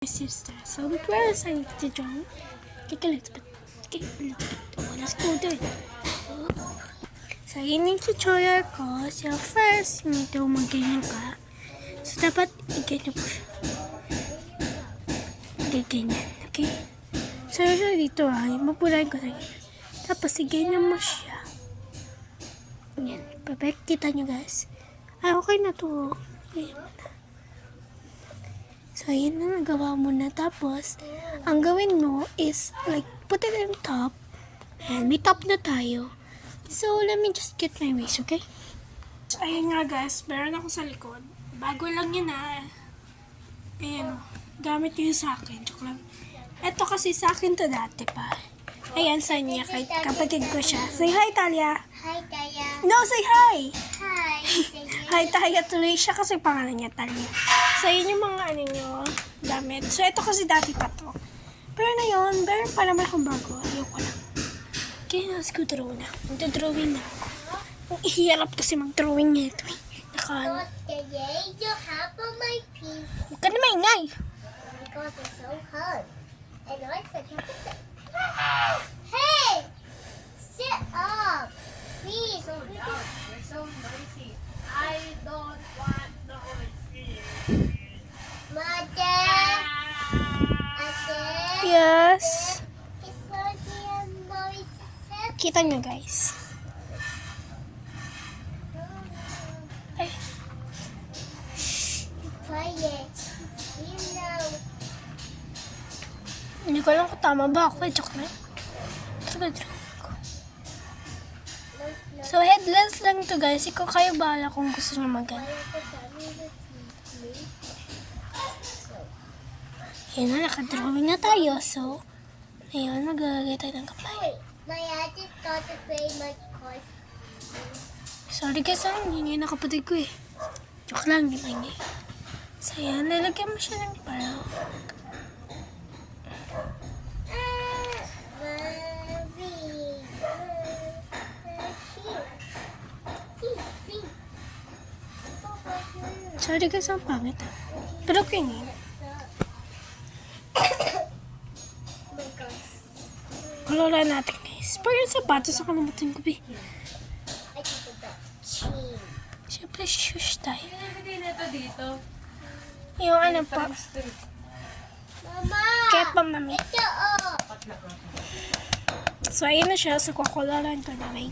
My sister. So we're assigned to John. Okay, let's go do it. So yun yung tutorial ko. So first, you need to mag-ganyan ka. So dapat i-ganyan mo siya. Ganyan, okay? So dito mapulayin ko na yun. Tapos i-ganyan mo siya. Yan, perfect. Kita nyo guys. Ay, okay na to. Ganyan mo na. So, yun na nagawa mo na. Tapos, ang gawin mo is, like, put it on top. And may top na tayo. So, let me just get my waist, okay? So, ayun nga guys, meron ako sa likod. Bago lang yun Ayan o. Gamit yun sa akin. Joke lang. Ito kasi sa akin to dati pa. Ayan, sa niya. Kahit kapatid ko siya. Say hi, Talia. Hi, Taya. No, say hi. Hi, Hi, Talia. Tuloy siya kasi pangalan niya, Talia. So, yun yung mga damit. So, ito kasi dati pa to. Pero na yun, meron pa naman akong bago. Ayoko lang. Okay, let's go draw na. Magdodrawing na ako. Ang ihirap kasi mag-drawing nito Taya, you have on my piece Huwag ka na maingay. because it's so hard. And I said, hey, sit up, please. You're so noisy. I don't want noisy. Mother, Yes. it's so damn noisy. Kita nyo, guys. Ay, Quiet. You know. hindi ko alam kung tama ba ako. Joke na. So, headless lang to guys. Ikaw kayo bahala kung gusto nyo mag-ano. Yun na, nakadrawing na tayo. So, ayun, maglalagay tayo ng kamay. Wait, my dad just got to play my cards. Sorry guys, ang ingay na kapatid ko eh. Joke lang, hindi maingay. So, ayan, lalagyan mo siya ng parang. Sorry guys, ang pangit Pero okay nga. Kalala natin guys. Pero yung sapatos sa kalimutan ko eh. Siyempre, shush tayo. Hindi na ito dito. Yung ano pa. Mama! Kaya pa mami. Ito, oh! So, ayun na siya. So, kukulalan ko na. Wait.